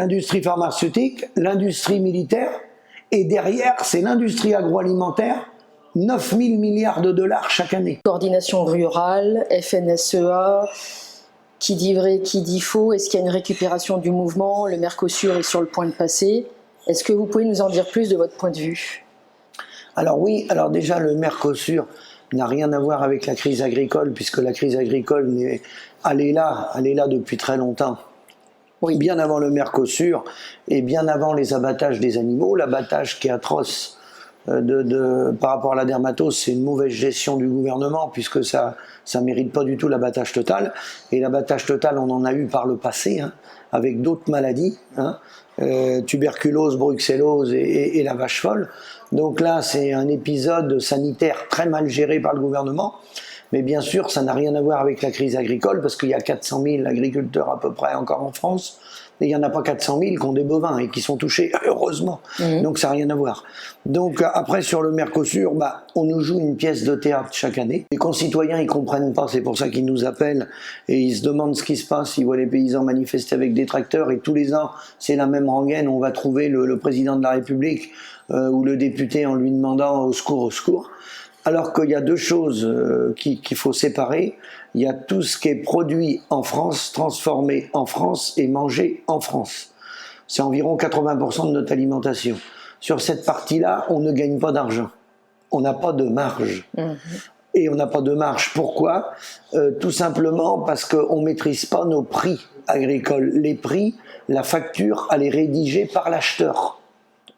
L'industrie pharmaceutique, l'industrie militaire, et derrière, c'est l'industrie agroalimentaire, 9 000 milliards de dollars chaque année. Coordination rurale, FNSEA, qui dit vrai, qui dit faux, est-ce qu'il y a une récupération du mouvement? Le Mercosur est sur le point de passer. Est-ce que vous pouvez nous en dire plus de votre point de vue? Alors oui, alors déjà le Mercosur n'a rien à voir avec la crise agricole, puisque la crise agricole, elle est là depuis très longtemps. Oui. Bien avant le Mercosur et bien avant les abattages des animaux, l'abattage qui est atroce par rapport à la dermatose, c'est une mauvaise gestion du gouvernement, puisque ça mérite pas du tout l'abattage total. Et l'abattage total, on en a eu par le passé, hein, avec d'autres maladies, hein, tuberculose, bruxellose et la vache folle. Donc là, c'est un épisode sanitaire très mal géré par le gouvernement. Mais bien sûr, ça n'a rien à voir avec la crise agricole, parce qu'il y a 400 000 agriculteurs à peu près encore en France, et il n'y en a pas 400 000 qui ont des bovins et qui sont touchés, heureusement. Donc ça n'a rien à voir. Donc après, sur le Mercosur, on nous joue une pièce de théâtre chaque année. Les concitoyens, ils ne comprennent pas, c'est pour ça qu'ils nous appellent, et ils se demandent ce qui se passe. Ils voient les paysans manifester avec des tracteurs, et tous les ans, c'est la même rengaine, on va trouver le président de la République ou le député en lui demandant au secours, au secours. Alors qu'il y a deux choses qu'il faut séparer. Il y a tout ce qui est produit en France, transformé en France et mangé en France. C'est environ 80% de notre alimentation. Sur cette partie-là, on ne gagne pas d'argent. On n'a pas de marge. Et on n'a pas de marge. Pourquoi? Tout simplement parce qu'on ne maîtrise pas nos prix agricoles. Les prix, la facture, elle est rédigée par l'acheteur,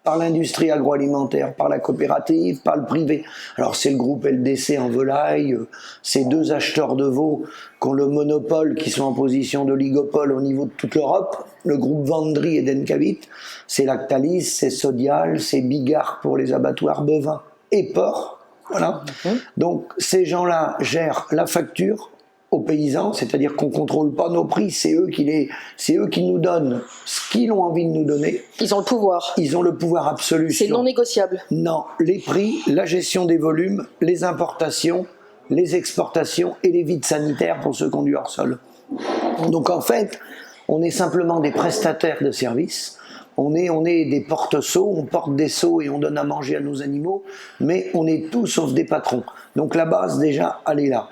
par l'industrie agroalimentaire, par la coopérative, par le privé. Alors c'est le groupe LDC en volaille, ces deux acheteurs de veaux qui ont le monopole, qui sont en position d'oligopole au niveau de toute l'Europe, le groupe Vendry et Denkavit, c'est Lactalis, c'est Sodial, c'est Bigard pour les abattoirs bovins et porcs. Voilà. Donc ces gens-là gèrent la facture aux paysans, c'est-à-dire qu'on ne contrôle pas nos prix, c'est eux qui nous donnent ce qu'ils ont envie de nous donner. Ils ont le pouvoir. Ils ont le pouvoir absolu. C'est non négociable. Non, les prix, la gestion des volumes, les importations, les exportations et les vides sanitaires pour ceux qui ont du hors-sol. Donc en fait, on est simplement des prestataires de services. On est des porte-seaux, on porte des seaux et on donne à manger à nos animaux, mais on est tout sauf des patrons. Donc la base déjà, elle est là.